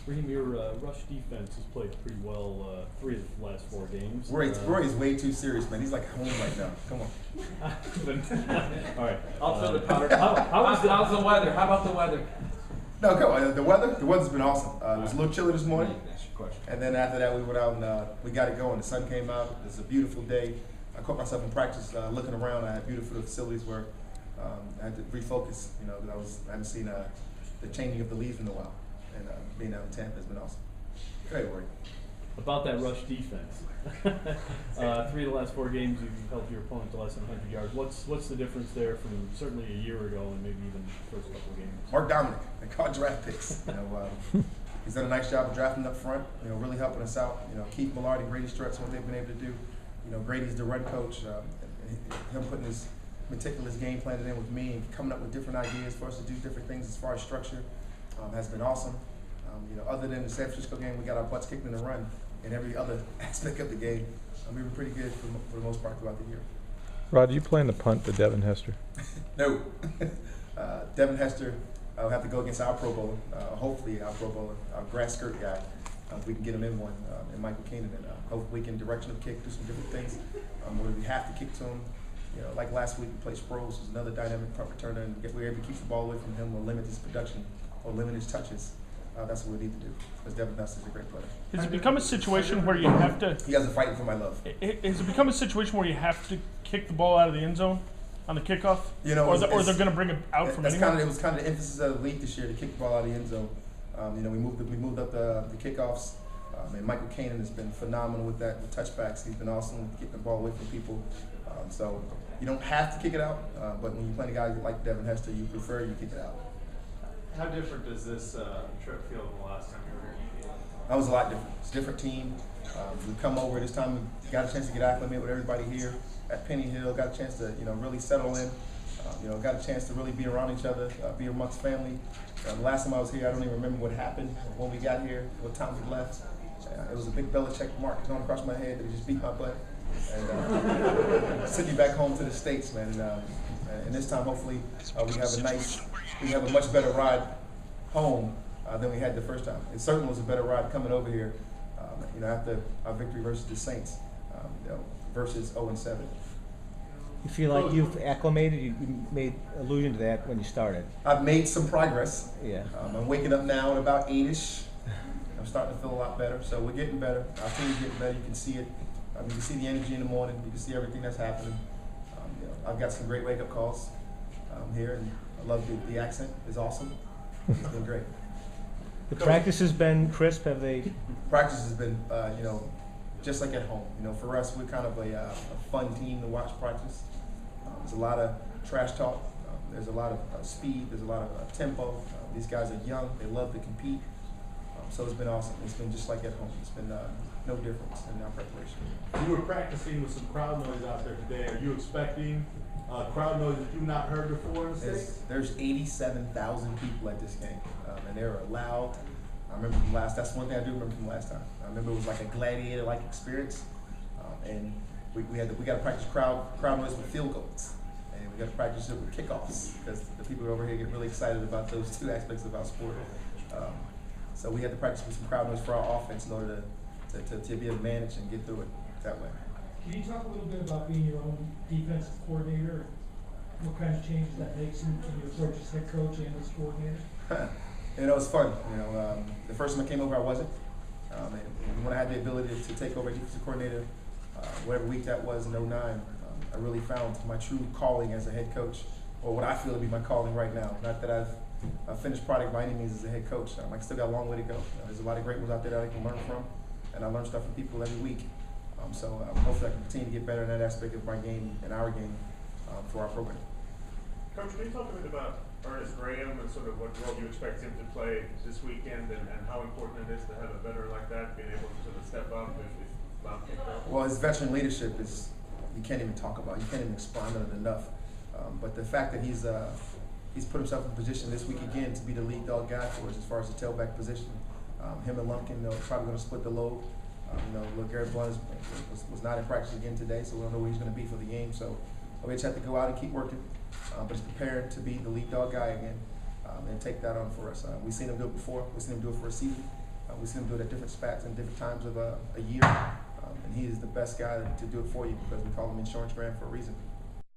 Raheem, your rush defense has played pretty well 3 of the last 4 games. Roy's way too serious, man. He's like home right now. Come on. All right. I'll fill it, Potter. How's the weather? How about the weather? No, come on. The weather's been awesome. It was a little chilly this morning, That's your question. and then after that we went out and we got it going. The sun came out. It was a beautiful day. I caught myself in practice looking around. I had beautiful facilities where I had to refocus. You know, I hadn't seen the changing of the leaves in a while, and being out in Tampa has been awesome. Great work. About that rush defense. 3 of the last 4 games, you've held your opponent to less than 100 yards. What's the difference there from certainly a year ago and maybe even the first couple of games? Mark Dominic, they caught draft picks. You know, he's done a nice job of drafting up front. You know, really helping us out. You know, Keith Millard and Grady Stretz, what they've been able to do. You know, Grady's the run coach. Him putting his meticulous game plan in with me and coming up with different ideas for us to do different things as far as structure has been awesome. You know, other than the San Francisco game, we got our butts kicked in the run. In every other aspect of the game, we were pretty good for the most part throughout the year. Rod, do you plan to punt to Devin Hester? No. Devin Hester will have to go against our Pro Bowler, hopefully our Pro Bowler, our grass skirt guy, if we can get him in one, and Michael Keenan. And hopefully we can directional kick, do some different things. Where we have to kick to him. You know, like last week we played Sproles, who's another dynamic punt returner, and if we're able to keep the ball away from him or limit his production or limit his touches, that's what we need to do. Because Devin Hester's a great player. Has it become a situation where you have to? He has a fighting for my love. Has it become a situation where you have to kick the ball out of the end zone on the kickoff? You know, or they're going to bring it out from anywhere? It was kind of the emphasis of the league this year to kick the ball out of the end zone. You know, we moved up the kickoffs. And Michael Keenan has been phenomenal with that, with touchbacks. He's been awesome with getting the ball away from people. So you don't have to kick it out, but when you play a guy like Devin Hester, you prefer you kick it out. How different does this trip feel than the last time you were here? That was a lot different. It's a different team. We come over this time. We got a chance to get acclimated with everybody here at Penny Hill. Got a chance to really settle in. You know, got a chance to really be around each other, be amongst family. The last time I was here, I don't even remember what happened when we got here, what time we left. It was a big Belichick mark going across my head that he just beat my butt. And sent me back home to the States, man. And this time, hopefully, we have a much better ride home than we had the first time. It certainly was a better ride coming over here, you know, after our victory versus the Saints, you know, versus 0-7. You feel like you've acclimated? You made allusion to that when you started. I've made some progress. Yeah. I'm waking up now at about 8-ish. I'm starting to feel a lot better. So we're getting better. Our team's getting better. You can see it. You can see the energy in the morning. You can see everything that's happening. You know, I've got some great wake-up calls here, and I love the accent. It's awesome. It's been great. The practice has been crisp, have they? Practice has been, you know, just like at home. You know, for us, we're kind of a fun team to watch practice. There's a lot of trash talk. There's a lot of speed. There's a lot of tempo. These guys are young. They love to compete. So it's been awesome. It's been just like at home. It's been no difference in our preparation. You were practicing with some crowd noise out there today. Are you expecting crowd noise that you've not heard before in the States? There's 87,000 people at this game, and they were loud. I remember from that's one thing I do remember from last time. I remember it was like a gladiator-like experience, and we got to practice crowd noise with field goals, and we got to practice it with kickoffs because the people over here get really excited about those two aspects of our sport. So we had to practice with some crowd noise for our offense in order to be able to manage and get through it that way. Can you talk a little bit about being your own defensive coordinator? What kind of changes that makes in your approach as head coach and as coordinator? You know, it's fun. You know, the first time I came over, I wasn't. And when I had the ability to take over defensive coordinator, whatever week that was in 09, I really found my true calling as a head coach, or what I feel to be my calling right now. Not that I've a finished product by any means as a head coach. I still got a long way to go. There's a lot of great ones out there that I can learn from, and I learn stuff from people every week. So hopefully I can continue to get better in that aspect of my game and our game for our program. Coach, can you talk a bit about Ernest Graham and sort of what role you expect him to play this weekend, and how important it is to have a veteran like that being able to sort of step up if not kicked out? Well, his veteran leadership is, you can't even talk about. You can't even expound on it enough. But the fact that he's put himself in position this week again to be the lead dog guy for us as far as the tailback position. Him and Lumpkin are probably going to split the load. Look, Garrett Blunt was not in practice again today, so we don't know where he's going to be for the game. So we just have to go out and keep working. But he's prepared to be the lead dog guy again and take that on for us. We've seen him do it before. We've seen him do it for a season. We see him do it at different spats and different times of a year. And he is the best guy to do it for you because we call him Insurance Graham for a reason.